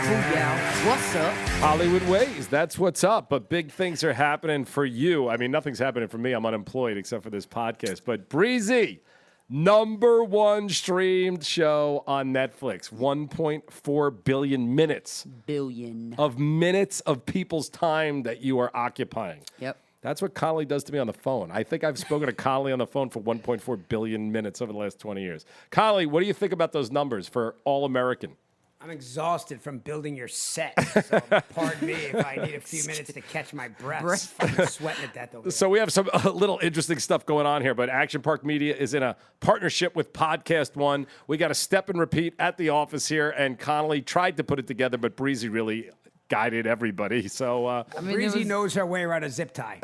booyah. What's up? Hollywood Wayz, that's what's up. But big things are happening for you. I mean, nothing's happening for me. I'm unemployed except for this podcast. But Breezy, #1 streamed show on Netflix. 1.4 billion minutes. Of minutes of people's time that you are occupying. Yep. That's what Connolly does to me on the phone. I think I've spoken to Connolly on the phone for 1.4 billion minutes over the last 20 years. Connolly, what do you think about those numbers for All-American? I'm exhausted from building your set, so pardon me if I need a few minutes to catch my breath. I'm sweating at that over So we have some little interesting stuff going on here, but Action Park Media is in a partnership with PodcastOne. We got a step and repeat at the office here, and Connolly tried to put it together, but Breezy really guided everybody. So Breezy knows her way around a zip tie.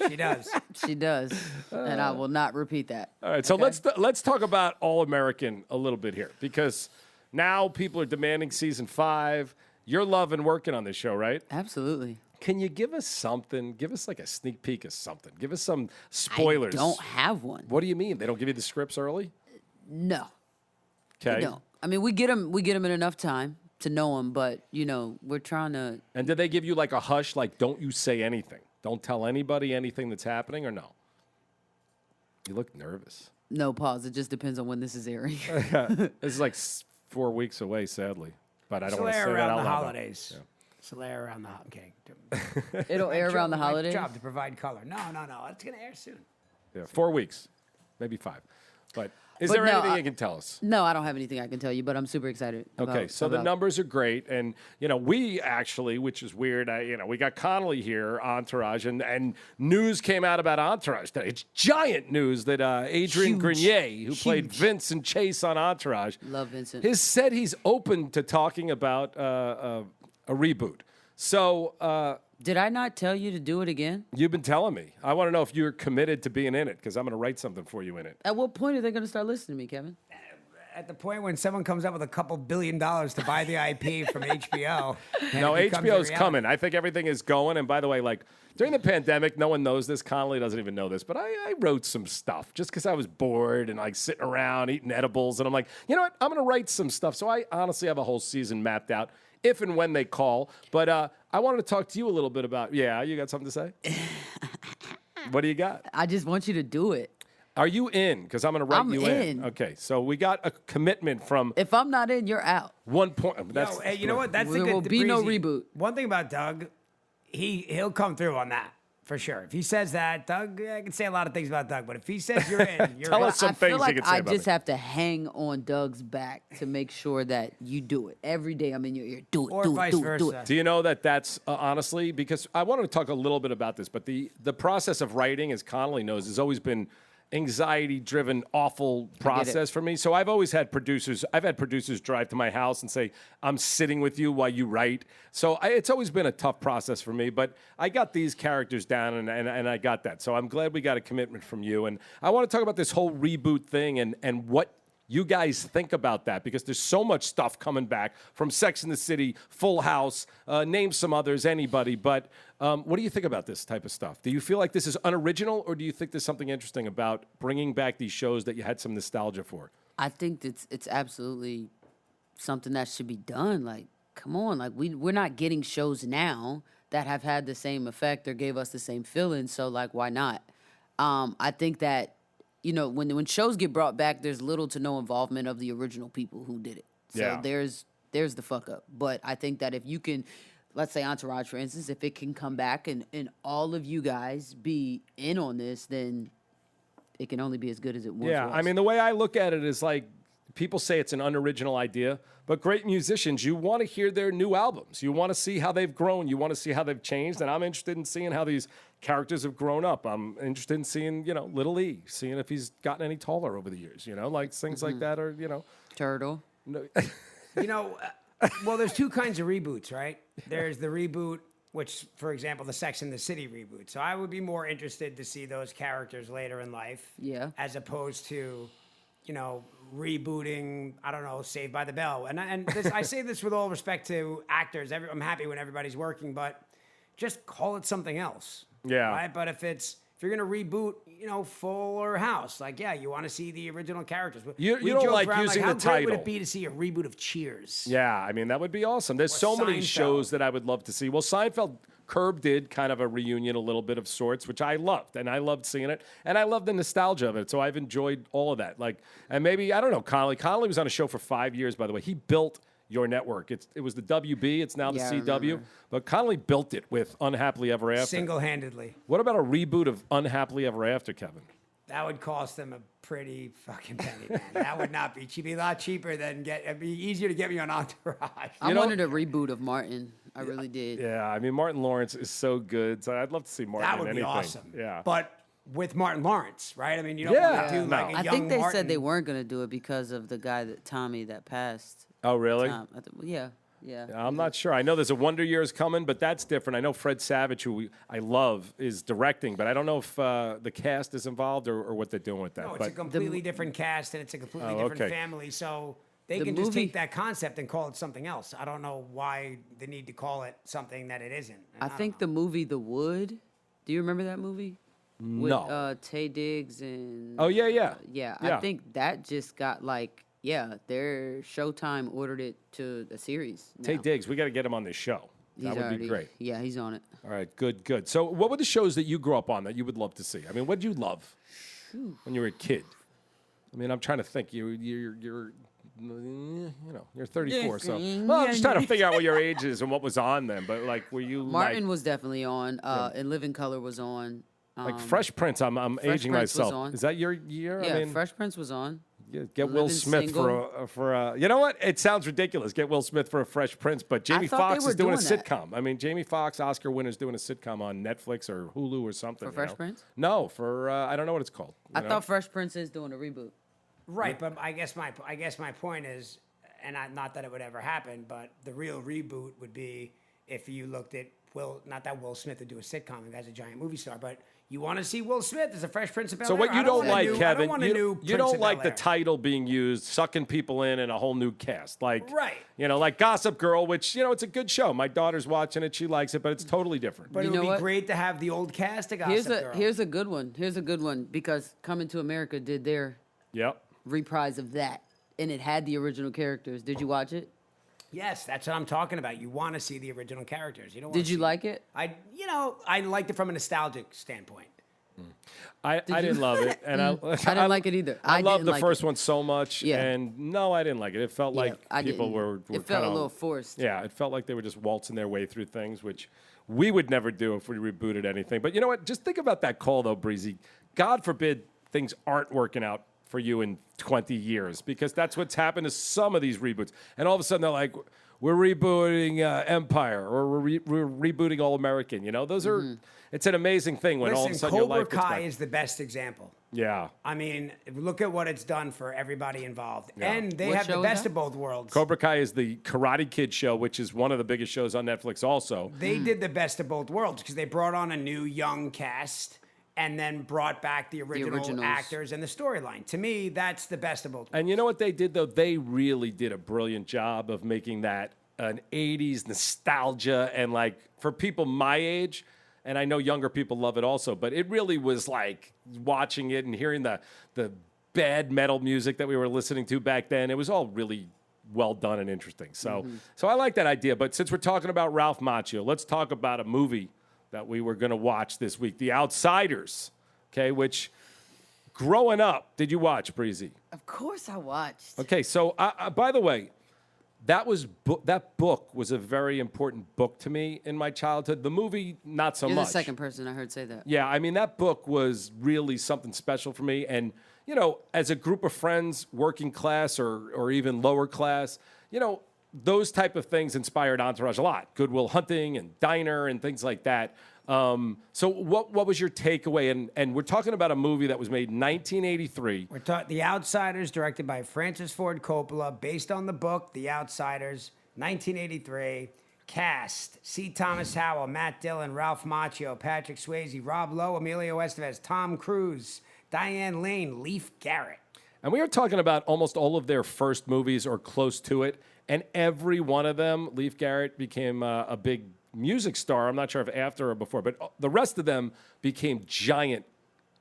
She does. She does, and I will not repeat that. All right, so let's talk about All-American a little bit here, because now people are demanding season 5. You're loving working on this show, right? Absolutely. Can you give us something? Give us like a sneak peek of something. Give us some spoilers. I don't have one. What do you mean? They don't give you the scripts early? No. Okay. We don't. I mean, we get them in enough time to know them, but, we're trying to. And did they give you like a hush, like don't you say anything? Don't tell anybody anything that's happening, or no? You look nervous. No, pause. It just depends on when this is airing. This is like 4 weeks away, sadly. But I don't want to say that around out the loud. holidays. Yeah. So around the okay. It'll air around the holidays. My job to provide color. No. It's gonna air soon. Yeah, 4 weeks, maybe 5. But is there anything you can tell us? No, I don't have anything I can tell you, but I'm super excited. Okay, so the numbers are great, and we actually, which is weird, we got Connolly here, Entourage, and news came out about Entourage today. It's giant news that Adrian Grenier, who played Vince and Chase on Entourage, love Vincent, has said he's open to talking about a reboot. So. Did I not tell you to do it again? You've been telling me. I want to know if you're committed to being in it, because I'm going to write something for you in it. At what point are they going to start listening to me, Kevin? At the point when someone comes up with a couple $2 billion to buy the IP from HBO. No, HBO's coming. I think everything is going. And by the way, like during the pandemic, no one knows this. Connolly doesn't even know this, but I wrote some stuff just because I was bored and like sitting around eating edibles. And I'm like, you know what? I'm going to write some stuff. So I honestly have a whole season mapped out if and when they call. But I wanted to talk to you a little bit about, you got something to say? What do you got? I just want you to do it. Are you in? Because I'm going to write I'm you in. Okay, so we got a commitment from. If I'm not in, you're out. 1 point. That's, hey, you know what? That's there will be no reboot. One thing about Doug, he'll come through on that for sure. If he says that, Doug, I can say a lot of things about Doug, but if he says you're in, you're Tell in. us some I things feel like you can say I about just me. have to hang on Doug's back to make sure that you do it every day. I'm in your ear. Do it. Or do vice it. Do versa. it. Do it. Do you know that's honestly, because I wanted to talk a little bit about this, but the process of writing, as Connolly knows, has always been anxiety-driven, awful process for me. So I've always had producers. I've had producers drive to my house and say, "I'm sitting with you while you write." So it's always been a tough process for me. But I got these characters down, and I got that. So I'm glad we got a commitment from you. And I want to talk about this whole reboot thing and what you guys think about that, because there's so much stuff coming back from Sex and the City, Full House, name some others, anybody. But what do you think about this type of stuff? Do you feel like this is unoriginal, or do you think there's something interesting about bringing back these shows that you had some nostalgia for? I think it's absolutely something that should be done. Like, come on, like we're not getting shows now that have had the same effect or gave us the same feeling. So like, why not? I think that. When shows get brought back, there's little to no involvement of the original people who did it. So there's the fuck up. But I think that if you can, let's say Entourage, for instance, if it can come back and all of you guys be in on this, then it can only be as good as it once was. Yeah, I mean, the way I look at it is like, people say it's an unoriginal idea, but great musicians, you want to hear their new albums. You want to see how they've grown. You want to see how they've changed. And I'm interested in seeing how these characters have grown up. I'm interested in seeing, Little E, seeing if he's gotten any taller over the years, like things like that, or, Turtle. No. Well, there's two kinds of reboots, right? There's the reboot, which, for example, the Sex and the City reboot. So I would be more interested to see those characters later in life. Yeah. As opposed to, rebooting, I don't know, Saved by the Bell. And this, I say this with all respect to actors. I'm happy when everybody's working, but just call it something else. Yeah. Right? But if you're going to reboot, Fuller House. Like, yeah, you want to see the original characters. You We don't joke like around, using how the great would title. it be to see a reboot of Cheers? Yeah, I mean, that would be awesome. There's so many Seinfeld. shows that I would love to see. Well, Seinfeld, Curb did kind of a reunion, a little bit of sorts, which I loved, and I loved seeing it, and I loved the nostalgia of it, so I've enjoyed all of that. Like, and maybe, I don't know, Connolly. Connolly was on a show for 5 years, by the way. He built your network. It was the WB. It's now the Yeah, I CW. remember. But Connolly built it with Unhappily Ever After. Single-handedly. What about a reboot of Unhappily Ever After, Kevin? That would cost them a pretty fucking penny, man. That would not be cheap. It'd be a lot cheaper than it'd be easier to get me on Entourage. I wanted a reboot of Martin. I really did. Yeah, I mean, Martin Lawrence is so good, so I'd love to see Martin That would in be anything. awesome. Yeah. But with Martin Lawrence, right? I mean, you don't Yeah. want to do No. like a I young think they Martin. said they weren't going to do it because of the guy Tommy that passed. Oh, really? Yeah. I'm not sure. I know there's a Wonder Years coming, but that's different. I know Fred Savage, who I love, is directing, but I don't know if the cast is involved or what they're doing with that. No, it's but a completely different cast and it's a completely different okay. family. So they The can just movie- take that concept and call it something else. I don't know why they need to call it something that it isn't. I think the movie The Wood. Do you remember that movie? With, No. Tay Diggs and. Oh, yeah. Yeah, Yeah. I think that just got their Showtime ordered it to a series. Tay now. Diggs, we got to get him on this show. That He's would already, be great. Yeah, he's on it. All right, good. So, what were the shows that you grew up on that you would love to see? I mean, what did you love when you were a kid? I mean, I'm trying to think. You're 34, so well, I'm just trying to figure out what your age is and what was on then. But like, were you Martin was definitely on, and Living Color was on. like Fresh Prince? I'm aging Prince was myself. on. Is that your year? Yeah, I mean, Fresh Prince was on. get Will Living Smith for a. You know what? It sounds ridiculous. Get Will Smith for a Fresh Prince, but Jamie thought they Foxx were is doing a doing that. sitcom. I mean, Jamie Foxx, Oscar winner's doing a sitcom on Netflix or Hulu or something. For you Fresh know? Prince? No, for I don't know what it's called. I you know? thought Fresh Prince is doing a reboot. Right, but I guess my point is, and not that it would ever happen, but the real reboot would be if you looked at not that Will Smith would do a sitcom, the guy's a giant movie star, but you want to see Will Smith as a Fresh Prince of Bel-Air. So what you don't like, Kevin, I don't want a new you Prince don't of like the Bel-Air. title being used, sucking people in a whole new cast, like Right. like Gossip Girl, which it's a good show. My daughter's watching it; she likes it, but it's totally different. But You it would know be what? great to have the old cast of Gossip Girl. Here's a good one. Here's a good one because Coming to America did their Yep. reprise of that, and it had the original characters. Did you watch it? Yes, that's what I'm talking about. You want to see the original characters. You don't. Did you like it? I liked it from a nostalgic standpoint. I didn't love it, and I didn't like it either. I I loved didn't the like first it. one so much, Yeah. and no, I didn't like it. It felt like I people didn't. were It felt kinda, a little forced. Yeah, it felt like they were just waltzing their way through things, which we would never do if we rebooted anything. But you know what? Just think about that call, though, Breezy. God forbid things aren't working out for you in 20 years, because that's what's happened to some of these reboots. And all of a sudden, they're like, we're rebooting Empire, or we're rebooting All American. Those are, it's an amazing thing when all of a Listen, sudden your Cobra life gets Kai back. is the best example. Yeah. I mean, look at what it's done for everybody involved. Yeah. And they What have the show is best that? of both worlds. Cobra Kai is the Karate Kid show, which is one of the biggest shows on Netflix also. They did the best of both worlds because they brought on a new young cast and then brought back the original originals. actors and the storyline. To me, that's the best of both worlds. And you know what they did, though? They really did a brilliant job of making that an 80s nostalgia. And, like, for people my age, and I know younger people love it also, but it really was like watching it and hearing the bad metal music that we were listening to back then. It was all really well done and interesting. So, so I like that idea. But since we're talking about Ralph Macchio, let's talk about a movie that we were going to watch this week, The Outsiders, okay, which growing up, did you watch, Breezy? Of course, I watched. Okay, so by the way, that book was a very important book to me in my childhood. The movie, not so You're much. the second person I heard say that. Yeah, I mean, that book was really something special for me. And, as a group of friends, working class or even lower class, those type of things inspired Entourage a lot. Good Will Hunting and Diner and things like that. So what was your takeaway? And we're talking about a movie that was made in 1983. We're talking The Outsiders, directed by Francis Ford Coppola, based on the book The Outsiders, 1983. Cast: C. Thomas Howell, Matt Dillon, Ralph Macchio, Patrick Swayze, Rob Lowe, Emilio Estevez, Tom Cruise, Diane Lane, Leif Garrett. And we are talking about almost all of their first movies or close to it. And every one of them, Leif Garrett became a big music star. I'm not sure if after or before, but the rest of them became giant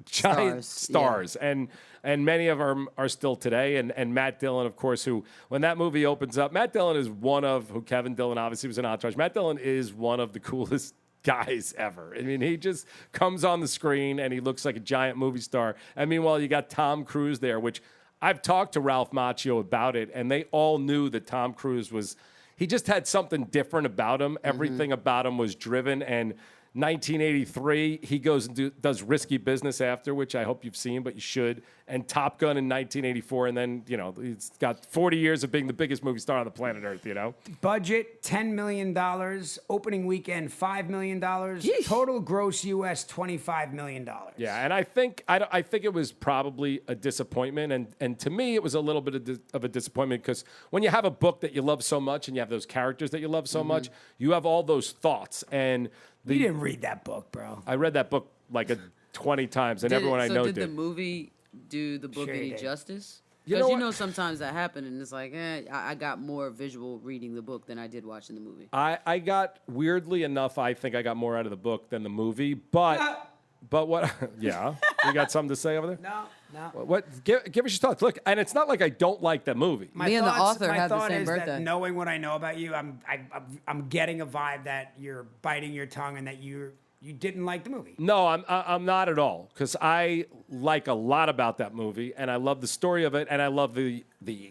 giant stars. And many of them are still today. And Matt Dillon, of course, who, when that movie opens up, Matt Dillon is one of, who Kevin Dillon obviously was in Entourage. Matt Dillon is one of the coolest guys ever. I mean, he just comes on the screen and he looks like a giant movie star. And meanwhile, you got Tom Cruise there, which I've talked to Ralph Macchio about it, and they all knew that Tom Cruise was, he just had something different about him. Everything about him was driven. And 1983, he goes and does Risky Business after, which I hope you've seen, but you should. And Top Gun in 1984. And then, you know, he's got 40 years of being the biggest movie star on the planet Earth, you know? Budget, $10 million. Opening weekend, $5 million. Yeesh. Total gross U.S., $25 million. Yeah, and I think it was probably a disappointment. And to me, it was a little bit of a disappointment because when you have a book that you love so much and you have those characters that you love so much, you have all those thoughts. And You didn't read that book, bro. I read that book like 20 times, and everyone I know did. did. the movie do the book Sure any did. justice? You Because know you what? know sometimes that happened, and it's like, I got more visual reading the book than I did watching the movie. I got, weirdly enough, I think I got more out of the book than the movie, but what, yeah, you got something to say over there? No. Give us your thoughts. Look, and it's not like I don't like that movie. Me and the author my have the thought same is birthday. That knowing what I know about you, I'm getting a vibe that you're biting your tongue and that you didn't like the movie. No, I'm not at all, because I like a lot about that movie, and I love the story of it, and I love the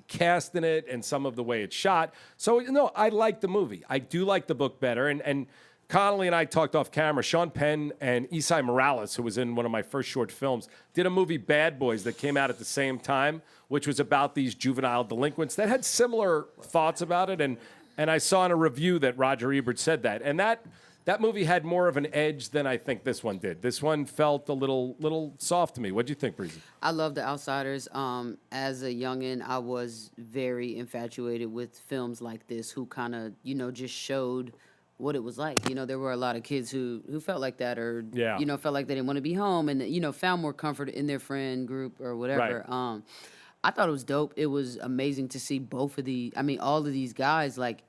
cast in it and some of the way it's shot. So, I like the movie. I do like the book better, and Connolly and I talked off camera. Sean Penn and Isai Morales, who was in one of my first short films, did a movie, Bad Boys, that came out at the same time, which was about these juvenile delinquents that had similar thoughts about it. And I saw in a review that Roger Ebert said that. And that movie had more of an edge than I think this one did. This one felt a little soft to me. What'd you think, Breezy? I love The Outsiders. As a youngin', I was very infatuated with films like this who kind of, just showed what it was like. There were a lot of kids who felt like that or, felt like they didn't want to be home and, found more comfort in their friend group or whatever. Right. I thought it was dope. It was amazing to see all of these guys, like,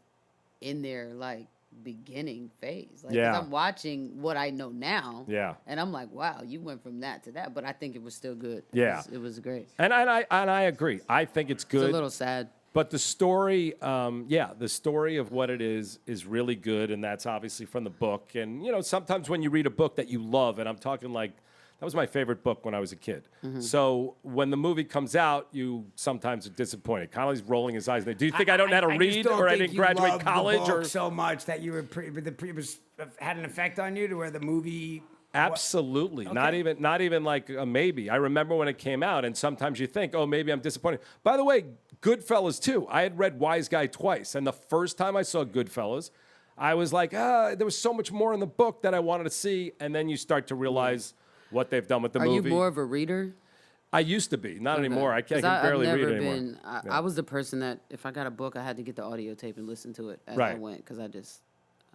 in their, like, beginning phase. Like, 'cause I'm watching what I know now. Yeah. And I'm like, wow, you went from that to that. But I think it was still good. Yeah. It was great. And I agree. I think it's good. It's a little sad. But the story, the story of what it is really good, and that's obviously from the book. And, sometimes when you read a book that you love, and I'm talking like, that was my favorite book when I was a kid. So when the movie comes out, you sometimes are disappointed. Connolly's rolling his eyes. Do you think I don't know how to just read don't or I think didn't you graduate loved college? the book Or so much that you were had an effect on you to where the movie... Absolutely. Okay. Not even like a maybe. I remember when it came out, and sometimes you think, oh, maybe I'm disappointed. By the way, Goodfellas, too. I had read Wise Guy twice, and the first time I saw Goodfellas, I was like, there was so much more in the book that I wanted to see, and then you start to realize what they've done with the movie. Are you more of a reader? I used to be. Not anymore. I can 'Cause barely I've read never anymore. been. I was the person that if I got a book, I had to get the audio tape and listen to it as I Right. went because I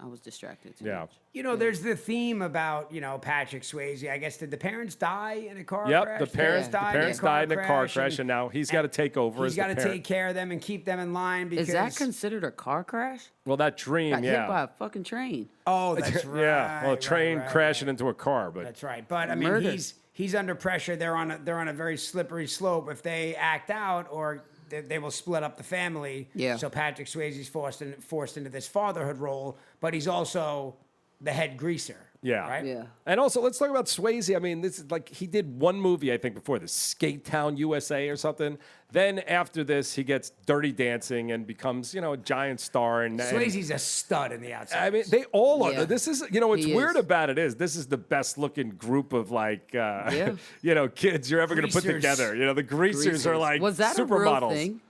was distracted too Yeah. much. there's the theme about, Patrick Swayze. I guess, did the parents die in a car Yep, crash? the parents died in a car crash, and and now he's got to take over as he's the got to parent. take care of them and keep them in line because... Is that considered a car crash? Well, that dream, Got hit by yeah. a fucking train. Oh, that's right. Yeah, well, a train right, crashing right. into a car, but That's right. But I mean, Murder. he's under pressure. They're on a very slippery slope. If they act out, or they will split up the family. Yeah. So Patrick Swayze's forced into this fatherhood role, but he's also the head greaser. yeah. Right. Yeah. And also, let's talk about Swayze. I mean, this is like he did one movie, I think, before this, Skate Town, USA or something. Then after this, he gets Dirty Dancing and becomes, a giant star. And Swayze's a stud in The Outside. I mean, they all are. Yeah. This is, what's He weird is. about it is this is the best looking group of like, kids you're ever going to put Greasers. together. The greasers are like Was that a real supermodels. thing?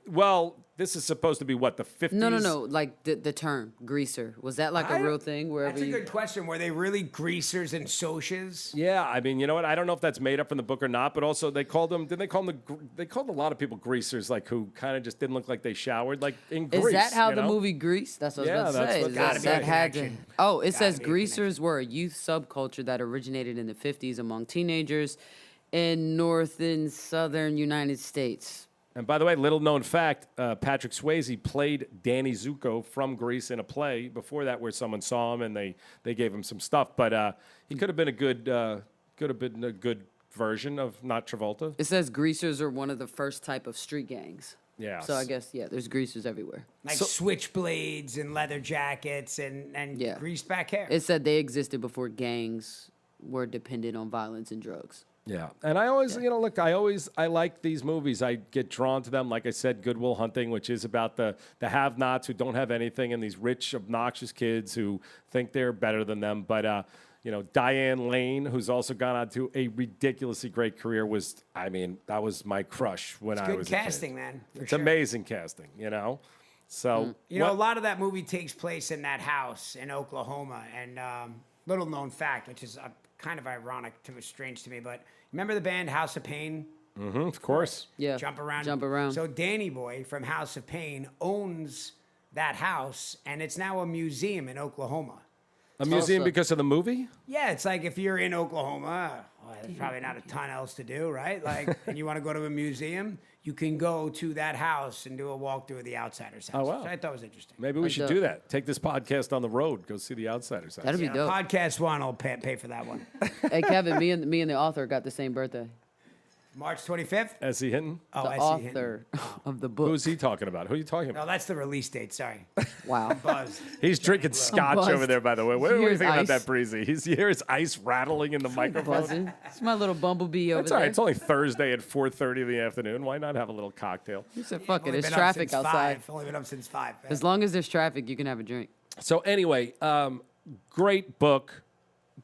Well, this is supposed to be what, the 50s? No. Like the term greaser. Was that like a real thing wherever That's a you? good question. Were they really greasers and socias? Yeah, I mean, you know what? I don't know if that's made up in the book or not, but also they called them. Didn't they call them they called a lot of people greasers, like who kind of just didn't look like they showered, like in Greece. Is that how you the know? movie Grease? That's what I Yeah, was about that's to say. what- Is Gotta be a that had to. connection. Oh, it Gotta says be a greasers were a youth subculture that originated in the 50s among teenagers in north and southern United States. And by the way, little known fact: Patrick Swayze played Danny Zuko from Grease in a play before that, where someone saw him and they gave him some stuff. But he could have been a good Could have been a good version of not Travolta. It says greasers are one of the first type of street gangs. Yeah. So I guess, there's greasers everywhere. Like switchblades and leather jackets and Yeah. greased back hair. It said they existed before gangs were dependent on violence and drugs. Yeah, and I always, look, I like these movies. I get drawn to them. Like I said, Good Will Hunting, which is about the have-nots who don't have anything, and these rich, obnoxious kids who think they're better than them. But Diane Lane, who's also gone on to a ridiculously great career, that was my crush when I was Good a kid. casting, man. It's amazing casting, So a lot of that movie takes place in that house in Oklahoma. And little known fact, which is kind of ironic, strange to me, but remember the band House of Pain? of course. Yeah. Jump Around. Jump Around. So Danny Boy from House of Pain owns that house, and it's now a museum in Oklahoma. A museum Also- because of the movie? Yeah, it's like if you're in Oklahoma, there's probably not a ton else to do, right? Like, and you want to go to a museum, you can go to that house and do a walkthrough of the Outsiders house. Oh, wow. Which I thought was interesting. Maybe we should dope. do that. Take this podcast on the road. Go see the Outsiders. That'd be dope. PodcastOne will pay for that one. Hey, Kevin, me and the author got the same birthday. March 25th? S.E. Hinton? Oh, The I see. author of the book. Who's he talking about? Who are you talking about? No, that's the release date. Sorry. Wow. Buzz. He's drinking scotch buzzed. over there, by the way. What do you Here's think about ice. that, Breezy? You hear his ice rattling in the microphone? Buzzing. It's my little bumblebee over That's all there. right. It's only Thursday at 4:30 in the afternoon. Why not have a little cocktail? He said, fuck it, Only there's been up traffic since outside. 5. Only been up since 5. As long as there's traffic, you can have a drink. So anyway, great book,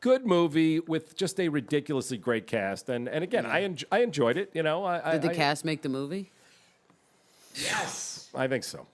good movie with just a ridiculously great cast. And again, I enjoyed it. Did the cast make the movie? Yes. I think so.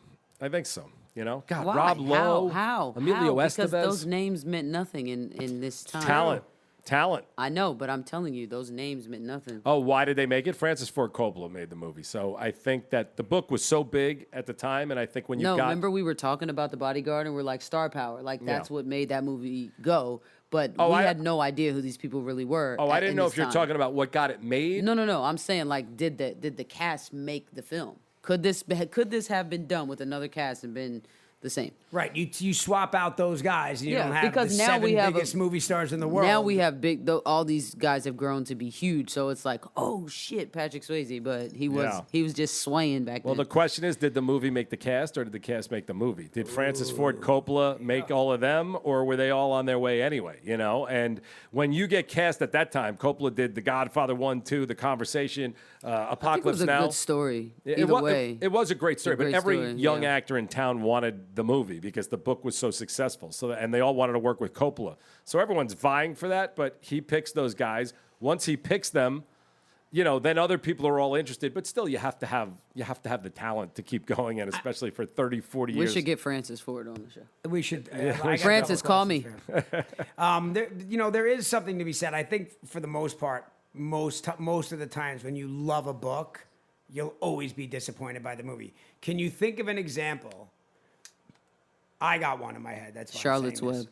God, Why? Rob Lowe, How? Emilio Because Estevez. those names meant nothing in this time. Talent. I know, but I'm telling you, those names meant nothing. Oh, why did they make it? Francis Ford Coppola made the movie. So I think that the book was so big at the time, and I think when you got... remember we were talking about The Bodyguard, and we're like, star power. Like, that's what made that movie go. But we had no idea who these people really were. Oh, I didn't in know this if you're time. talking about what got it made. No. I'm saying, like, did the cast make the film? Could this have been done with another cast and been the same? Right. You swap out those guys, and you Yeah, don't have because the now 7 we have biggest movie stars in the world. Now we have all these guys have grown to be huge, so it's like, oh shit, Patrick Swayze, but he was just swaying back Well, then. the question is, did the movie make the cast, or did the cast make the movie? Did Francis Ford Coppola make all of them, or were they all on their way anyway? And when you get cast at that time, Coppola did The Godfather 1, 2, The Conversation, Apocalypse I think it was a Now. good story. It Either wa- way, it was a great story, but great every story, young yeah. actor in town wanted the movie because the book was so successful. And they all wanted to work with Coppola. So everyone's vying for that, but he picks those guys. Once he picks them, then other people are all interested. But still, you have to have the talent to keep going, and especially for 30, 40 we years. should get Francis Ford on the show. We should. I got Francis, double call me. questions for him. There is something to be said. I think for the most part, most of the times when you love a book, you'll always be disappointed by the movie. Can you think of an example? I got one in my head. That's why Charlotte's I'm saying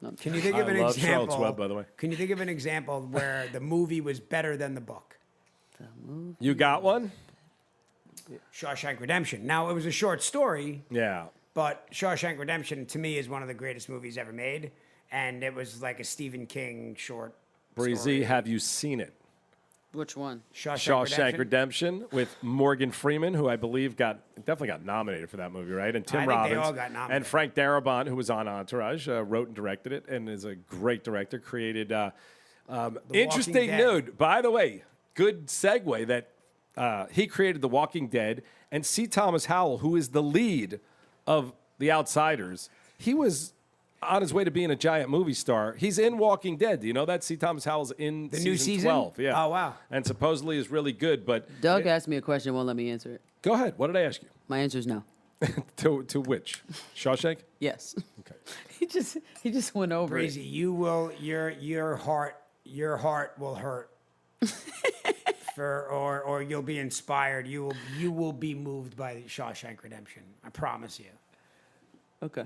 Web. this. Can you think of an love example? Charlotte's Web, by the way. Can you think of an example where the movie was better than the book? You got one? Shawshank Redemption. Now it was a short story, Yeah. but Shawshank Redemption to me is one of the greatest movies ever made, and it was like a Stephen King short. Breezy, story. have you seen it? Which one? Shawshank Redemption with Morgan Freeman, who I believe definitely got nominated for that movie, right? And Tim I think they Robbins all got nominated. and Frank Darabont, who was on Entourage, wrote and directed it, and is a great director. Created interesting Dead. note, by the way. Good segue that he created The Walking Dead, and C. Thomas Howell, who is the lead of The Outsiders, he was on his way to being a giant movie star. He's in Walking Dead. Do you know that? C. Thomas Howell's in The new season? 12. Yeah. Oh, wow. And supposedly is really good. But Doug asked me a question, won't let me answer it. go ahead. What did I ask you? My answer is no. To which? Shawshank? Yes. Okay. He just went over Crazy. it. You will your heart will hurt. Or you'll be inspired. You will be moved by Shawshank Redemption. I promise you. Okay.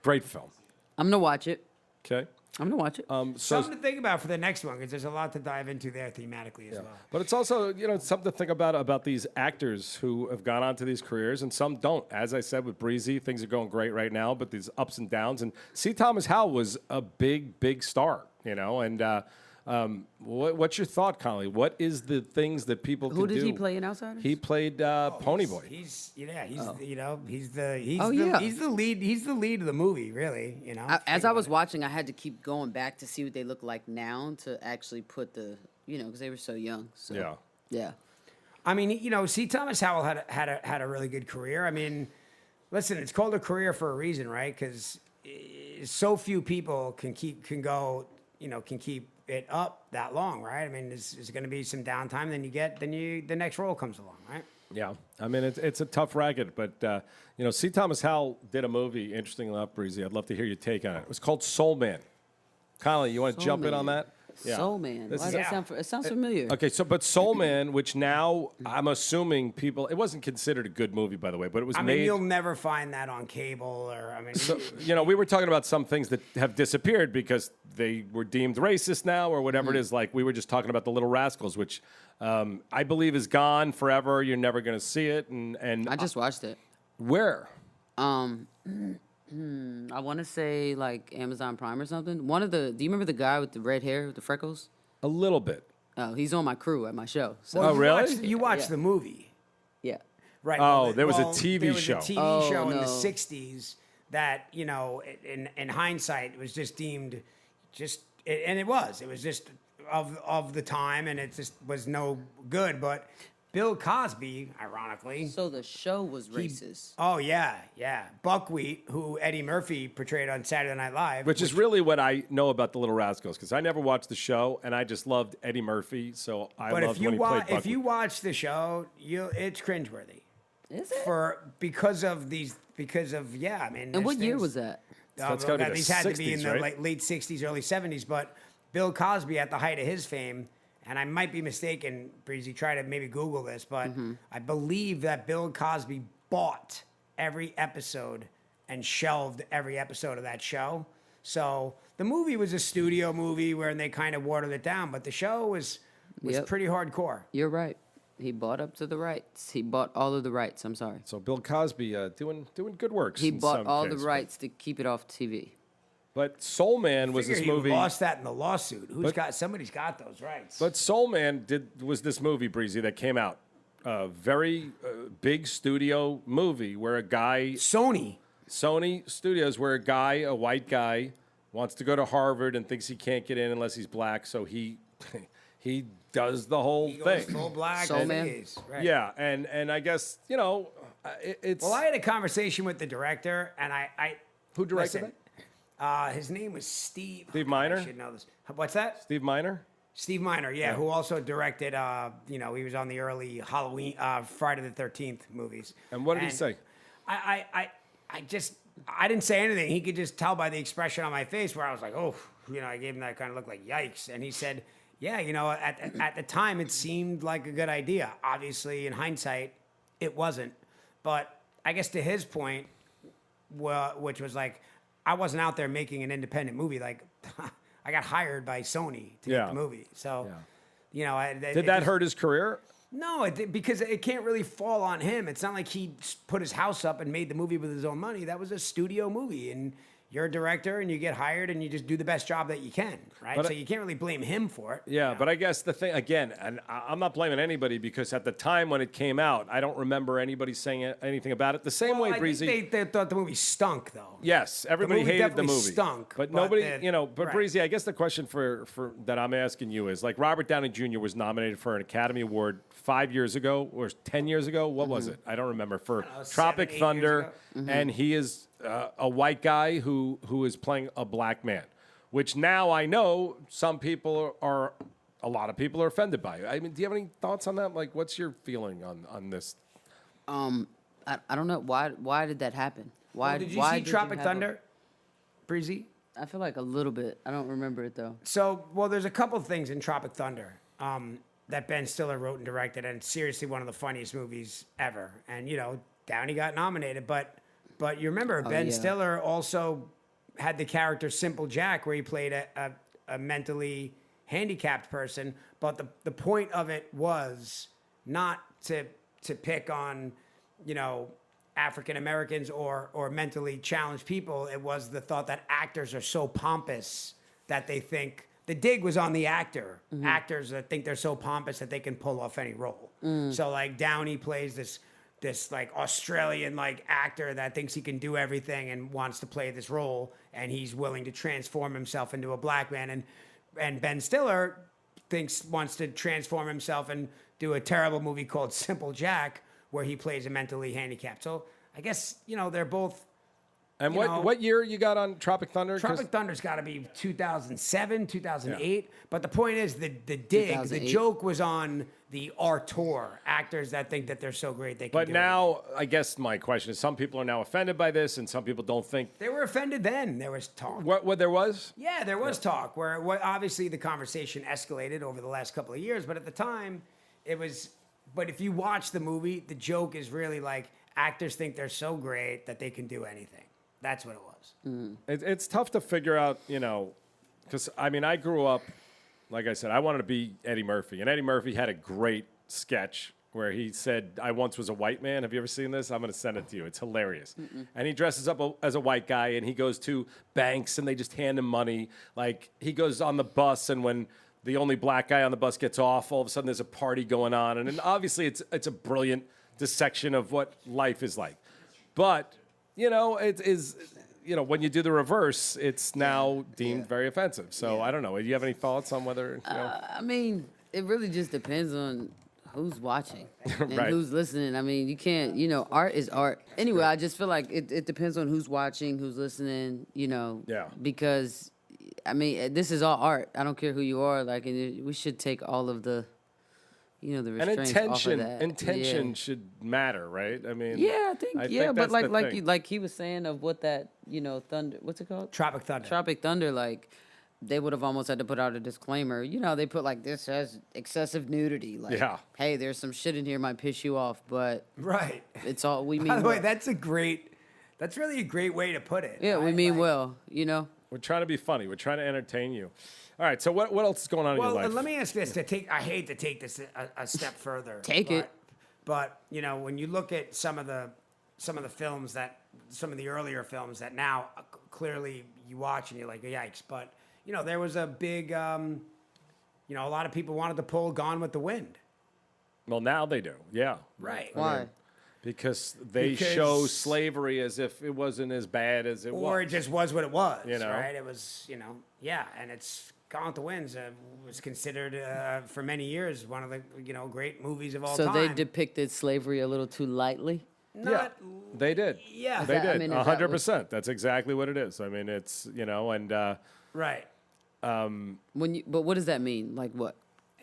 Great film. I'm gonna watch it. Okay. I'm gonna watch it. So, Something to think about for the next one, because there's a lot to dive into there thematically as well. but it's also, something to think about these actors who have gone on to these careers, and some don't. As I said with Breezy, things are going great right now, but these ups and downs. And C. Thomas Howell was a big, big star, and What's your thought, Connolly? What is the things that people can do? Who did he play in Outsiders? He played Ponyboy. He's the lead. He's the lead of the movie, really. You know. As I was watching, I had to keep going back to see what they look like now to actually put the, because they were so young. So, yeah. I mean, C. Thomas Howell had a really good career. I mean, listen, it's called a career for a reason, right? Because so few people can keep it up that long, right? I mean, there's going to be some downtime, the next role comes along, right? Yeah, I mean, it's a tough racket, but C. Thomas Howell did a movie, interestingly enough, Breezy. I'd love to hear your take on it. It was called Soul Man. Connolly, you want to jump in on that? Yeah. Soul Man. Why does that sound? It sounds familiar. Okay, but Soul Man, which now I'm assuming people, it wasn't considered a good movie, by the way, but it was made. I mean, you'll never find that on cable So, we were talking about some things that have disappeared because they were deemed racist now or whatever it is. Like we were just talking about The Little Rascals, which I believe is gone forever. You're never going to see it. And I just watched it. Where? I want to say like Amazon Prime or something. Do you remember the guy with the red hair with the freckles? A little bit. Oh, he's on my crew at my show. So. Well, really? You watched the movie. Yeah. Right. Oh, there was a TV show. There was a TV show in the 60s that, in hindsight, was just deemed and it was just of the time, and it just was no good. But Bill Cosby, ironically. So the show was racist. Oh, yeah. Buckwheat, who Eddie Murphy portrayed on Saturday Night Live. Which is really what I know about The Little Rascals, because I never watched the show, and I just loved Eddie Murphy, so I loved when he played Buckwheat. If you watch the show, it's cringeworthy. Is it? Because of, I mean. And what year was that? That's gotta be the these had to be in 60s, the right? late 60s, early 70s, but Bill Cosby, at the height of his fame, and I might be mistaken, Breezy, try to maybe Google this, but I believe that Bill Cosby bought every episode and shelved every episode of that show. So the movie was a studio movie where they kind of watered it down, but the show was pretty hardcore. You're right. He bought up to the rights. He bought all of the rights. I'm sorry. So Bill Cosby doing good works. He bought all the rights to keep it off TV. But Soul Man was this movie. He lost that in the lawsuit. Somebody's got those rights. But Soul Man was this movie, Breezy, that came out. A very big studio movie where a guy. Sony Studios, where a white guy, wants to go to Harvard and thinks he can't get in unless he's black. So he does the whole thing. Full black. Soul Man. Right. Yeah, and I guess it's. Well, I had a conversation with the director, and I Who directed it? His name was Steve. Steve Miner? I should know this. What's that? Steve Miner? Steve Miner, yeah, who also directed, he was on the early Halloween, Friday the 13th movies. And what did he say? I didn't say anything. He could just tell by the expression on my face where I was like, oh, I gave him that kind of look like, yikes. And he said, yeah, at the time it seemed like a good idea. Obviously, in hindsight, it wasn't. But I guess to his point, which was like, I wasn't out there making an independent movie. Like, I got hired by Sony to make the movie. So, did that hurt his career? No, because it can't really fall on him. It's not like he put his house up and made the movie with his own money. That was a studio movie, and you're a director, and you get hired, and you just do the best job that you can, right? So you can't really blame him for it. Yeah, but I guess the thing, again, and I'm not blaming anybody because at the time when it came out, I don't remember anybody saying anything about it. The same way, Breezy. I think they thought the movie stunk, though. Yes, everybody hated the movie. Stunk, but nobody, but right. Breezy, I guess the question for that I'm asking you is, like, Robert Downey Jr. was nominated for an Academy Award 5 years ago or 10 years ago. What was it? I don't remember. For Tropic 7, 8 Thunder, and he is a white guy who is playing a black man, which now I know a lot of people are offended by. I mean, do you have any thoughts on that? Like, what's your feeling on this? I don't know. Why did that happen? Did you see Tropic Thunder, Breezy? I feel like a little bit. I don't remember it, though. So, there's a couple things in Tropic Thunder that Ben Stiller wrote and directed, and seriously one of the funniest movies ever. And, Downey got nominated, but you remember Ben Stiller also had the character Simple Jack, where he played a mentally handicapped person. But the point of it was not to pick on, African Americans or mentally challenged people. It was the thought that actors are so pompous that they think the dig was on the actor. Actors that think they're so pompous that they can pull off any role. So like Downey plays this like Australian like actor that thinks he can do everything and wants to play this role, and he's willing to transform himself into a black man. And Ben Stiller wants to transform himself and do a terrible movie called Simple Jack, where he plays a mentally handicapped. So I guess they're both. And what year you got on Tropic Thunder? Tropic Thunder's got to be 2007, 2008. Yeah. But the point is, the dig, the joke was on the auteur, actors that think that they're so great they can But do now, I guess my question is, some people are now offended by this, and some people don't think. They were offended then. There was talk. What there was? Yeah, there was talk where obviously the conversation escalated over the last couple of years. But at the time, it was. But if you watch the movie, the joke is really like actors think they're so great that they can do anything. That's what it was. It's tough to figure out, because, I mean, I grew up, like I said, I wanted to be Eddie Murphy. And Eddie Murphy had a great sketch where he said, I once was a white man. Have you ever seen this? I'm going to send it to you. It's hilarious. And he dresses up as a white guy, and he goes to banks, and they just hand him money. Like, he goes on the bus, and when the only black guy on the bus gets off, all of a sudden there's a party going on. And then obviously it's a brilliant dissection of what life is like. But... it is, when you do the reverse, it's now deemed very offensive. So I don't know. Do you have any thoughts on whether, I mean, it really just depends on who's watching and Right. who's listening. I mean, you can't, art is art. Anyway, I just feel like it depends on who's watching, who's listening, Yeah. because, I mean, this is all art. I don't care who you are. Like, and we should take all of the, the and restraints off of that. intention should matter, right? I mean, Yeah, I think, but that's the like thing. like he was saying of what that, Thunder, what's it called? Tropic Thunder. Tropic Thunder, like, they would have almost had to put out a disclaimer. They put like, this has excessive nudity. Like, Yeah. hey, there's some shit in here might piss you off, but Right. it's all, we mean By the way, well. that's really a great way to put it. Yeah, we right? mean Like, well, We're trying to be funny. We're trying to entertain you. All right, so what else is going on in your Well, life? let me ask this. I hate to take this a step further. Take it. But when you look at some of the films some of the earlier films that now clearly you watch and you're like, yikes. But there was a big, a lot of people wanted to pull Gone with the Wind. Well, now they do. Yeah. Right. Why? Because they show slavery as if it wasn't as bad as it was. Or it just was what it was, You know? right? It was, yeah, and it's Gone with the Wind was considered for many years one of the great movies of all So time. they depicted slavery a little too lightly? Not, They did. Yeah. They that- I did. mean, is that 100%. That's exactly what it is. I mean, it's, and right. But what does that mean? Like what?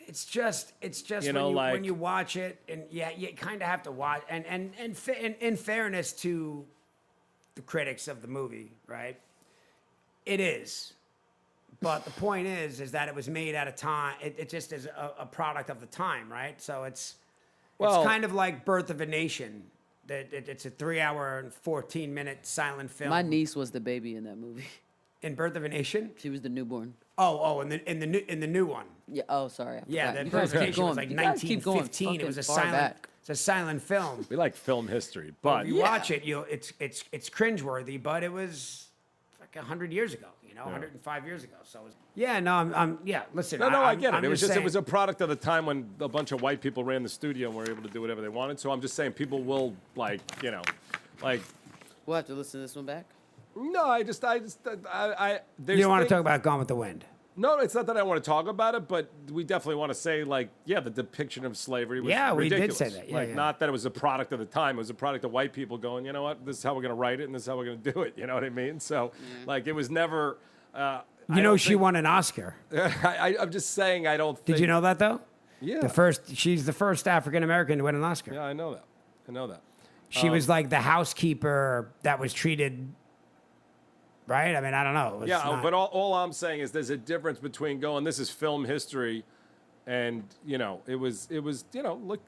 It's just when you watch it, and you kind of have to watch. And in fairness to the critics of the movie, right? It is, but the point is that it was made at a time. It just is a product of the time, right? So it's kind of like Birth of a Nation. It's a 3-hour and 14-minute silent film. My niece was the baby in that movie. In Birth of a Nation. She was the newborn. Oh, in the new one. Yeah. Oh, sorry. I Yeah, forgot. the You guys keep presentation was going. like You guys keep going 1915. It was a fucking far silent. back. It's a silent film. we like film history, but If you watch it, it's cringeworthy, but it was like 100 years ago. 105 years ago. So I'm listen. No, I get it. I'm It was just it was a saying- product of the time when a bunch of white people ran the studio and were able to do whatever they wanted. So I'm just saying people will like. We'll have to listen to this one back. No, I there's You don't want to things- talk about Gone with the Wind. No, it's not that I want to talk about it, but we definitely want to say, the depiction of slavery was Yeah, we did ridiculous. say that. Yeah, yeah. Not that it was a product of the time. It was a product of white people going, you know what, this is how we're going to write it, and this is how we're going to do it. You know what I mean? So, it was never... She won an Oscar. I'm just saying I don't think... Did you know that, though? Yeah. She's the first African-American to win an Oscar. Yeah, I know that. She was like the housekeeper that was treated... Right? I mean, I don't know. It's not- But all I'm saying is there's a difference between going, this is film history, and, it was look,